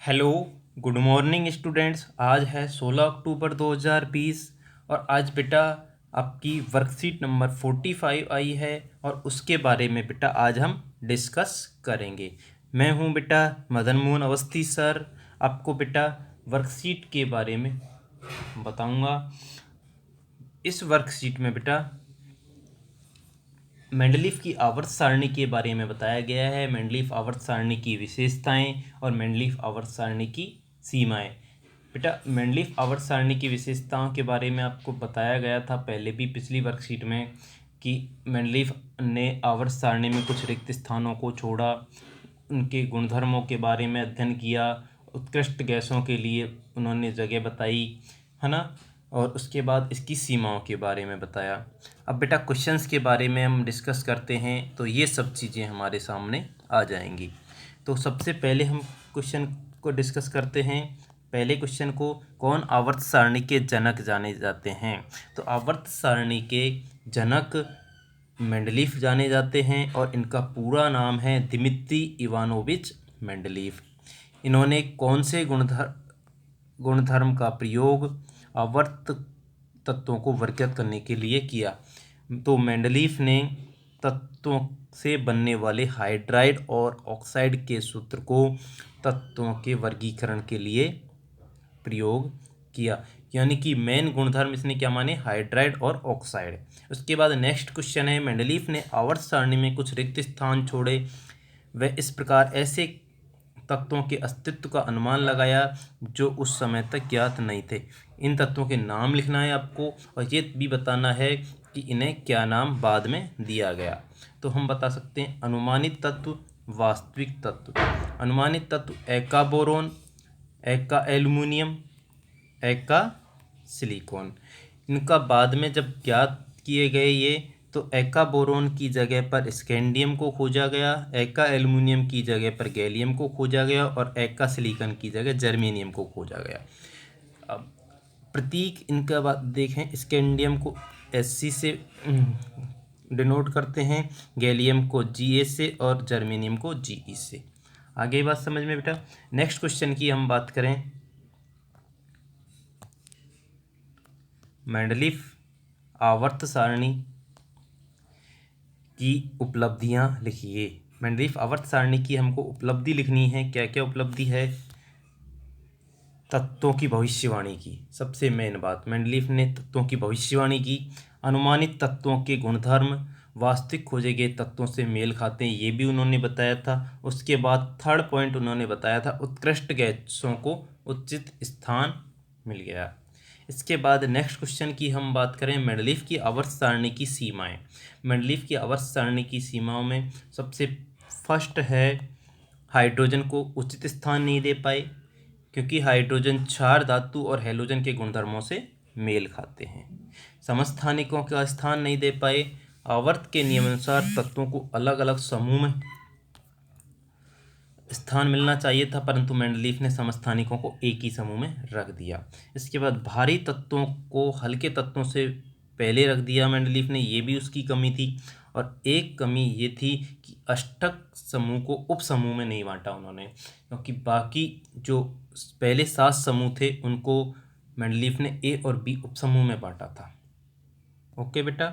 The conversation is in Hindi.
Hello, good morning students. आज है 16 अक्टूबर 2020 और आज बेटा आपकी वर्कशीट नंबर 45 आई है और उसके बारे में बेटा आज हम डिस्कस करेंगे। मैं हूं बेटा मदन मोहन अवस्थी सर। आपको बेटा वर्कशीट के बारे में बताऊंगा। इस वर्कशीट में बेटा मेंडलीफ की आवर्त सारणी के बारे में बताया गया है। मेंडलीफ आवर्त सारणी की विशेषताएं और मेंडलीफ आवर्त सारणी की सीमाएं। बेटा मेंडलीफ आवर्त सारणी की विशेषताओं के बारे में आपको बताया गया था पहले भी पिछली वर्कशीट में कि मेंडलीफ ने आवर्त सारणी में कुछ रिक्त स्थानों को छोड़ा, उनके गुणधर्मों के बारे में अध्ययन किया, उत्कृष्ट गैसों के लिए उन्होंने जगह बताई, है ना, और उसके बाद इसकी सीमाओं के बारे में बताया। अब बेटा क्वेश्चंस के बारे में हम डिस्कस करते हैं तो ये सब चीज़ें हमारे सामने आ जाएंगी। तो सबसे पहले हम क्वेश्चन को डिस्कस करते हैं। पहले क्वेश्चन को, कौन आवर्त सारणी के जनक जाने जाते हैं? तो आवर्त सारणी के जनक मेंडलीफ जाने जाते हैं और इनका पूरा नाम है दिमित्री इवानोविच मेंडलीफ। इन्होंने कौन से गुणधर्म का प्रयोग आवर्त तत्वों को वर्गीकृत करने के लिए किया? तो मेंडलीफ ने तत्वों से बनने वाले हाइड्राइड और ऑक्साइड के सूत्र को तत्वों के वर्गीकरण के लिए प्रयोग किया। यानी कि मेन गुणधर्म इसने क्या माने? हाइड्राइड और ऑक्साइड। उसके बाद नेक्स्ट क्वेश्चन है, मेंडलीफ ने आवर्त सारणी में कुछ रिक्त स्थान छोड़े। वह इस प्रकार ऐसे तत्वों के अस्तित्व का अनुमान लगाया जो उस समय तक ज्ञात नहीं थे। इन तत्वों के नाम लिखना है आपको और ये भी बताना है कि इन्हें क्या नाम बाद में दिया गया। तो हम बता सकते हैं अनुमानित तत्व, वास्तविक तत्व। अनुमानित तत्व एका बोरोन, एका एल्युमिनियम, एका सिलिकॉन। इनका बाद में जब ज्ञात किए गए ये, तो एका बोरोन की जगह पर स्कैंडियम को खोजा गया, एका एल्युमिनियम की जगह पर गैलियम को खोजा गया और एका सिलिकॉन की जगह जर्मेनियम को खोजा गया। अब प्रतीक इनका बात देखें, स्कैंडियम को Sc से डिनोट करते हैं, गैलियम को Ga से और जर्मेनियम को Ge से। आगे बात समझ में बेटा। नेक्स्ट क्वेश्चन की हम बात करें, मेंडलीफ आवर्त सारणी की उपलब्धियां लिखिए। मेंडलीफ आवर्त सारणी की हमको उपलब्धि लिखनी है। क्या क्या उपलब्धि है? तत्वों की भविष्यवाणी की, सबसे मेन बात, मेंडलीफ ने तत्वों की भविष्यवाणी की। अनुमानित तत्वों के गुणधर्म वास्तविक खोजे गए तत्वों से मेल खाते हैं, ये भी उन्होंने बताया था। उसके बाद थर्ड पॉइंट उन्होंने बताया था, उत्कृष्ट गैसों को उचित स्थान मिल गया। इसके बाद नेक्स्ट क्वेश्चन की हम बात करें, मेंडलीफ की आवर्त सारणी की सीमाएं। मेंडलीफ की आवर्त सारणी की सीमाओं में सबसे फर्स्ट है, हाइड्रोजन को उचित स्थान नहीं दे पाए क्योंकि हाइड्रोजन क्षार धातु और हैलोजन के गुणधर्मों से मेल खाते हैं। समस्थानिकों का स्थान नहीं दे पाए। आवर्त के नियमानुसार तत्वों को अलग अलग समूह में स्थान मिलना चाहिए था, परंतु मेंडलीफ ने समस्थानिकों को एक ही समूह में रख दिया। इसके बाद भारी तत्वों को हल्के तत्वों से पहले रख दिया मेंडलीफ ने, ये भी उसकी कमी थी। और एक कमी ये थी कि अष्टक समूह को उप समूह में नहीं बांटा उन्होंने, क्योंकि बाकी जो पहले 7 समूह थे उनको मेंडलीफ ने ए और बी उप समूह में बांटा था। ओके बेटा।